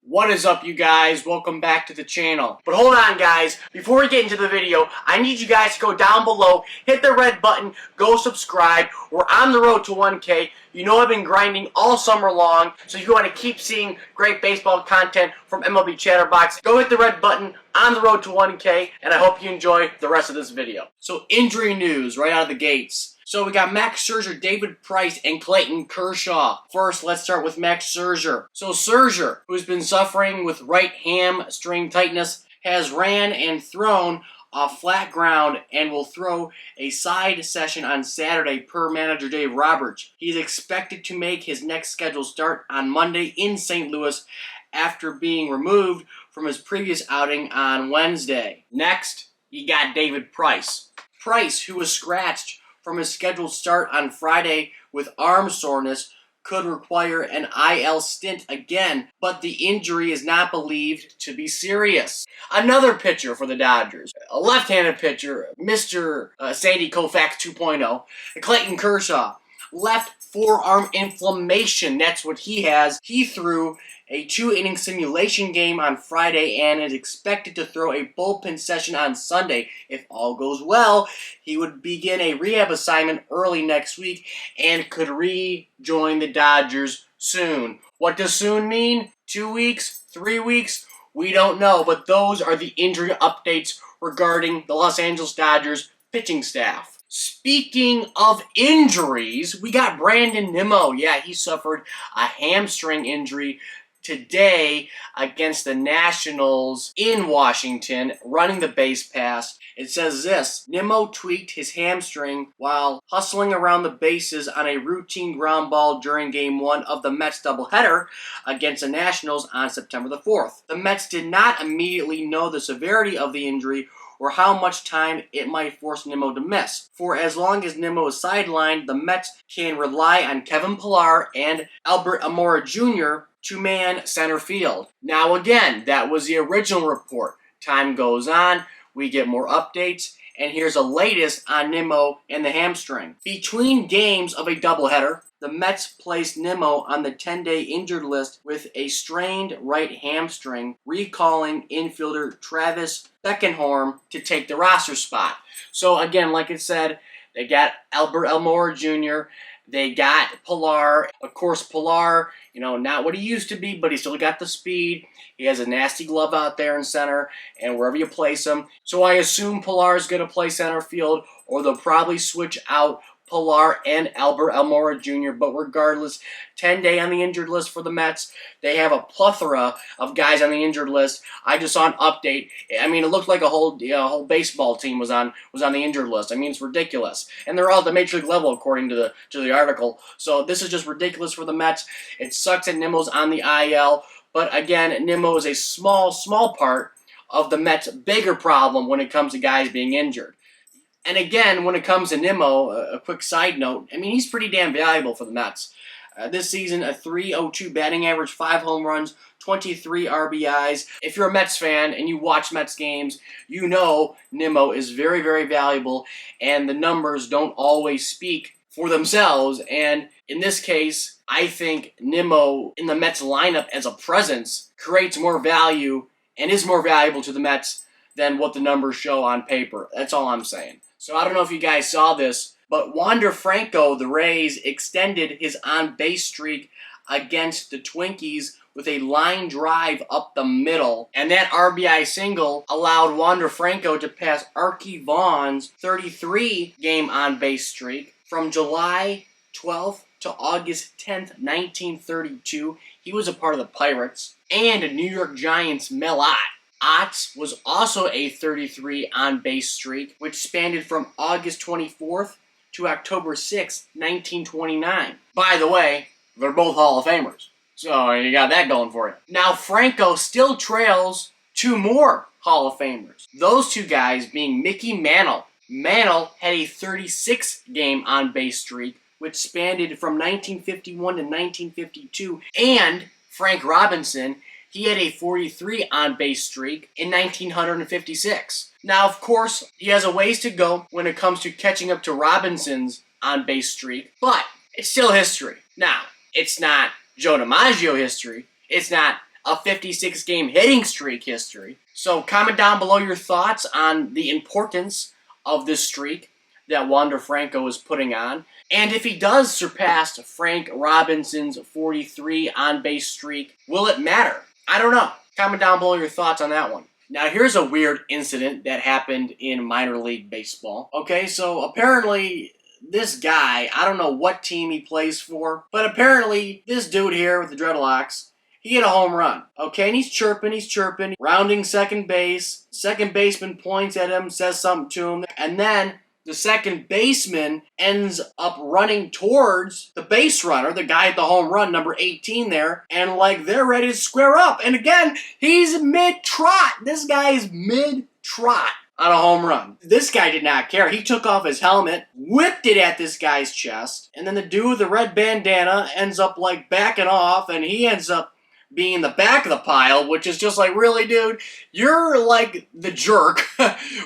What is up, you guys? Welcome back to the channel. But hold on, guys. Before we get into the video, I need you guys to go down below, hit the red button, go subscribe. We're on the road to 1K. You know I've been grinding all summer long, so if you want to keep seeing great baseball content from MLB Chatterbox, go hit the red button on the road to 1K, and I hope you enjoy the rest of this video. So injury news right out of the gates. So we got Max Scherzer, David Price, and Clayton Kershaw. First, let's start with Max Scherzer. So Scherzer, who's been suffering with right hamstring tightness, has ran and thrown off flat ground and will throw a side session on Saturday per manager Dave Roberts. He is expected to make his next scheduled start on Monday in St. Louis after being removed from his previous outing on Wednesday. Next, you got David Price. Price, who was scratched from his scheduled start on Friday with arm soreness, could require an IL stint again, but the injury is not believed to be serious. Another pitcher for the Dodgers, a left-handed pitcher, Mr. Sandy Koufax 2.0, Clayton Kershaw, left forearm inflammation. That's what he has. He threw a 2-inning simulation game on Friday and is expected to throw a bullpen session on Sunday. If all goes well, he would begin a rehab assignment early next week and could rejoin the Dodgers soon. What does soon mean? 2 weeks? 3 weeks? We don't know, but those are the injury updates regarding the Los Angeles Dodgers pitching staff. Speaking of injuries, we got Brandon Nimmo. Yeah, he suffered a hamstring injury today against the Nationals in Washington, running the base pass. It says this: Nimmo tweaked his hamstring while hustling around the bases on a routine ground ball during Game 1 of the Mets doubleheader against the Nationals on September the 4th. The Mets did not immediately know the severity of the injury or how much time it might force Nimmo to miss. For as long as Nimmo is sidelined, the Mets can rely on Kevin Pillar and Albert Almora Jr. to man center field. Now again, that was the original report. Time goes on, we get more updates, and here's the latest on Nimmo and the hamstring. Between games of a doubleheader, the Mets placed Nimmo on the 10-day injured list with a strained right hamstring, recalling infielder Travis Beckenhorn to take the roster spot. So again, like I said, they got Albert Almora Jr., they got Pillar. Of course, Pillar, not what he used to be, but he still got the speed. He has a nasty glove out there in center, and wherever you place him. So I assume Pillar is going to play center field, or they'll probably switch out Pillar and Albert Almora Jr., but regardless, 10-day on the injured list for the Mets. They have a plethora of guys on the injured list. I just saw an update. I mean, it looked like a whole baseball team was on the injured list. I mean, it's ridiculous, and they're all at the major league level according to the article. So this is just ridiculous for the Mets. It sucks that Nimmo's on the IL, but again, Nimmo is a small part of the Mets' bigger problem when it comes to guys being injured. And again, when it comes to Nimmo, a quick side note, I mean, he's pretty damn valuable for the Mets. This season, a .302 batting average, 5 home runs, 23 RBIs. If you're a Mets fan and you watch Mets games, you know Nimmo is very, very valuable, and the numbers don't always speak for themselves. And in this case, I think Nimmo in the Mets lineup as a presence creates more value and is more valuable to the Mets than what the numbers show on paper. That's all I'm saying. So I don't know if you guys saw this, but Wander Franco, the Rays, extended his on-base streak against the Twinkies with a line drive up the middle. And that RBI single allowed Wander Franco to pass Archie Vaughn's 33-game on-base streak from July 12th to August 10th, 1932. He was a part of the Pirates. And New York Giants Mel Ott was also a 33 on-base streak, which spanned from August 24th to October 6th, 1929. By the way, they're both Hall of Famers, so you got that going for you. Now, Franco still trails 2 more Hall of Famers. Those 2 guys being Mickey Mantle. Mantle had a 36-game on-base streak, which spanned from 1951 to 1952, and Frank Robinson, he had a 43 on-base streak in 1956. Now, of course, he has a ways to go when it comes to catching up to Robinson's on-base streak, but it's still history. Now, it's not Joe DiMaggio history. It's not a 56-game hitting streak history. So comment down below your thoughts on the importance of this streak that Wander Franco is putting on. And if he does surpass Frank Robinson's 43 on-base streak, will it matter? I don't know. Comment down below your thoughts on that one. Now here's a weird incident that happened in minor league baseball. Okay, so apparently this guy, I don't know what team he plays for, but apparently this dude here with the dreadlocks, he hit a home run. Okay, and he's chirping, rounding second base. Second baseman points at him, says something to him, and then the second baseman ends up running towards the base runner, the guy at the home run, number 18 there, and like they're ready to square up. And again, he's mid-trot. This guy's mid-trot on a home run. This guy did not care. He took off his helmet, whipped it at this guy's chest, and then the dude with the red bandana ends up like backing off, and he ends up being the back of the pile, which is just like, really, dude? You're like the jerk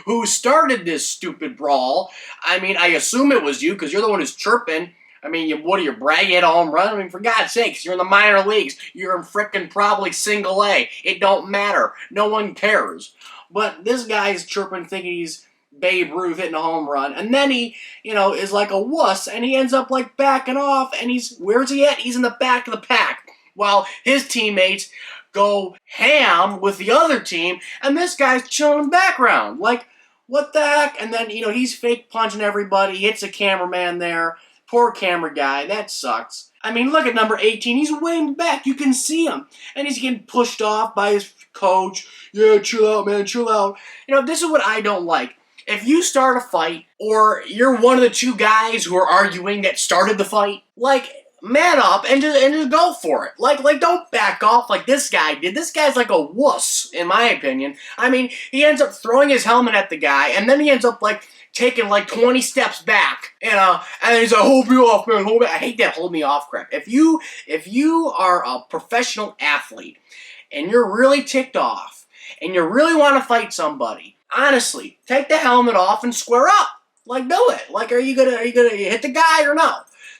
who started this stupid brawl. I mean, I assume it was you because you're the one who's chirping. I mean, what are you, bragging at a home run? I mean, for God's sakes, you're in the minor leagues. You're in frickin' probably single A. It don't matter. No one cares. But this guy's chirping thinking he's Babe Ruth hitting a home run. And then he, is like a wuss, and he ends up like backing off, and where's he at? He's in the back of the pack. While his teammates go ham with the other team, and this guy's chilling in the background. Like, what the heck? And then, he's fake punching everybody, hits a cameraman there. Poor camera guy, that sucks. I mean, look at number 18, he's way in the back, you can see him. And he's getting pushed off by his coach. Yeah, chill out, man, chill out. This is what I don't like. If you start a fight, or you're one of the two guys who are arguing that started the fight, like, man up and just go for it. Like don't back off like this guy did. This guy's like a wuss, in my opinion. I mean, he ends up throwing his helmet at the guy, and then he ends up like taking like 20 steps back, and then he's like, hold me off, man, hold me. I hate that hold me off crap. If you are a professional athlete and you're really ticked off and you really want to fight somebody, honestly, take the helmet off and square up. Like, do it. Like, are you gonna hit the guy or no?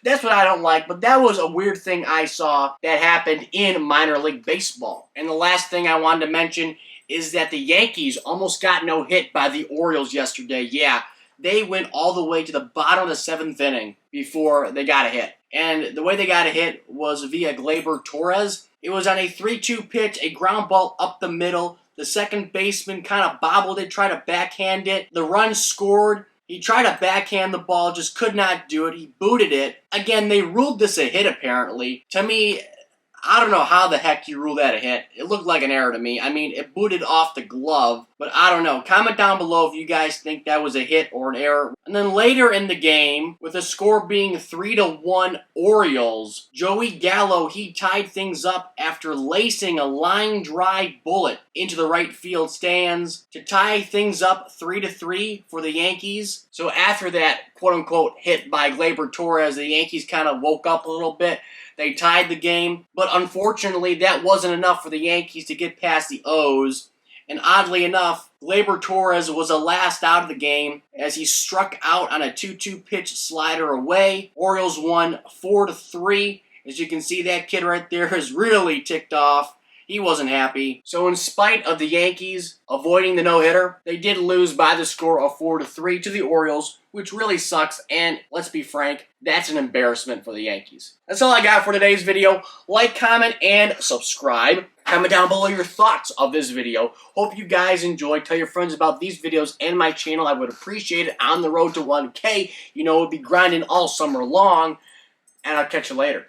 That's what I don't like, but that was a weird thing I saw that happened in minor league baseball. And the last thing I wanted to mention is that the Yankees almost got no hit by the Orioles yesterday. Yeah, they went all the way to the bottom of the 7th inning before they got a hit. And the way they got a hit was via Gleyber Torres. It was on a 3-2 pitch, a ground ball up the middle. The second baseman kind of bobbled it, tried to backhand it. The run scored. He tried to backhand the ball, just could not do it. He booted it. Again, they ruled this a hit, apparently. To me, I don't know how the heck you rule that a hit. It looked like an error to me. I mean, it booted off the glove, but I don't know. Comment down below if you guys think that was a hit or an error. And then later in the game, with the score being 3-1 Orioles, Joey Gallo, he tied things up after lacing a line-drive bullet into the right field stands to tie things up 3-3 for the Yankees. So after that quote-unquote hit by Gleyber Torres, the Yankees kind of woke up a little bit. They tied the game, but unfortunately that wasn't enough for the Yankees to get past the O's. And oddly enough, Gleyber Torres was the last out of the game as he struck out on a 2-2 pitch slider away. Orioles won 4-3. As you can see, that kid right there is really ticked off. He wasn't happy. So in spite of the Yankees avoiding the no-hitter, they did lose by the score of 4-3 to the Orioles, which really sucks, and let's be frank, that's an embarrassment for the Yankees. That's all I got for today's video. Like, comment, and subscribe. Comment down below your thoughts of this video. Hope you guys enjoyed. Tell your friends about these videos and my channel. I would appreciate it. On the road to 1K. We'll be grinding all summer long, and I'll catch you later.